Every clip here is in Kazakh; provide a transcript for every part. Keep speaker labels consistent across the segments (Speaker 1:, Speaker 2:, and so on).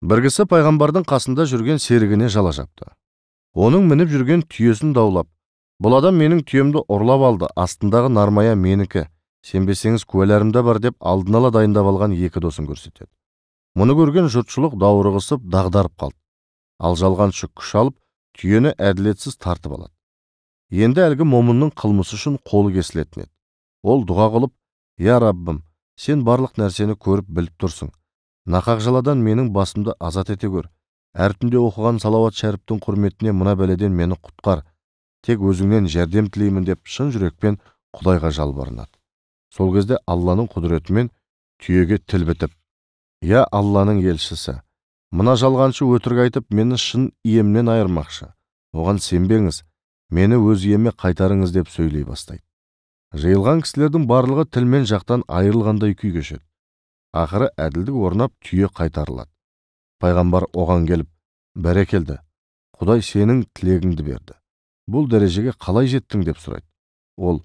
Speaker 1: Bir кісі пайғамбардың қасында жүрген серігіне жала жапты. Оның мініп жүрген түйесін даулап, бұл адам менің түйемді ұрлап алды, астындағы нармая менікі, сенбесеңіз куәләрімде бар деп алдын ала дайындап алған екі досын көрсетеді. Мұны көрген жұртшылық даурығысып дағдарып қалды. Ал жалғаншы күш алып, түйені әділетсіз тартып алады. Енді әлгі момынның қылмысы үшін қолы кесілетін еді. Ол дұға қылып, «Я Раббым, сен барлық нәрсені көріп біліп тұрсың. Нақақ жаладан менің басымды азат ете көр. Әр түнде оқыған салауат шәріптің құрметіне мына бәледен мені құтқар. Тек өзіңнен жәрдем тілеймін» деп шын жүрекпен Құдайға жалбарынады. Сол кезде Алланың құдіретімен түйеге тіл бітіп, «Я Алланың елшісі, мына жалғаншы өтірік айтып, мені шын иемнен айырмақшы. Оған сенбеңіз, мені өз иеме қайтарыңыз» деп сөйлей бастайды. Жиылған кісілердің барлығы тілмен жақтан айырылғандай күй кешеді. Ақыры әділдік орнап түйе қайтарылады. Пайғамбар оған келіп, «Бәрекелді, Құдай сенің тілегіңді берді. Бұл дәрежеге қалай жеттің?» деп сұрайды. Ол,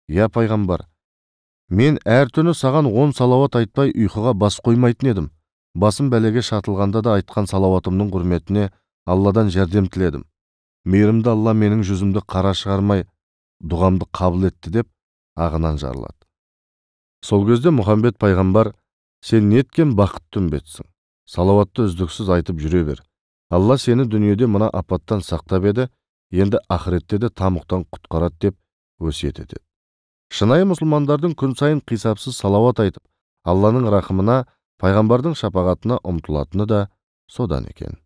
Speaker 1: «Я пайғамбар, мен әр түні саған 10 салауат айтпай ұйқыға бас қоймайтын едім. Басым бәлеге шатылғанда да айтқан салауатымның құрметіне Алладан жәрдем тіледім. Мейірімді Алла менің жүзімді қара шығармай, дұғамды қабыл етті» деп ағынан жарылады. Сол кезде Мұхаммед пайғамбар, «Сен неткен бақытты үмбетсің. Салауатты үздіксіз айтып жүре бер. Алла сені дүниеде мына апаттан сақтап еді, енді ақыретте де тамұқтан құтқарады» деп өсиет етеді. Шынайы мұсылмандардың күн сайын қисапсыз салауат айтып, Алланың рахымына, пайғамбардың шапағатына ұмтылатыны да содан екен.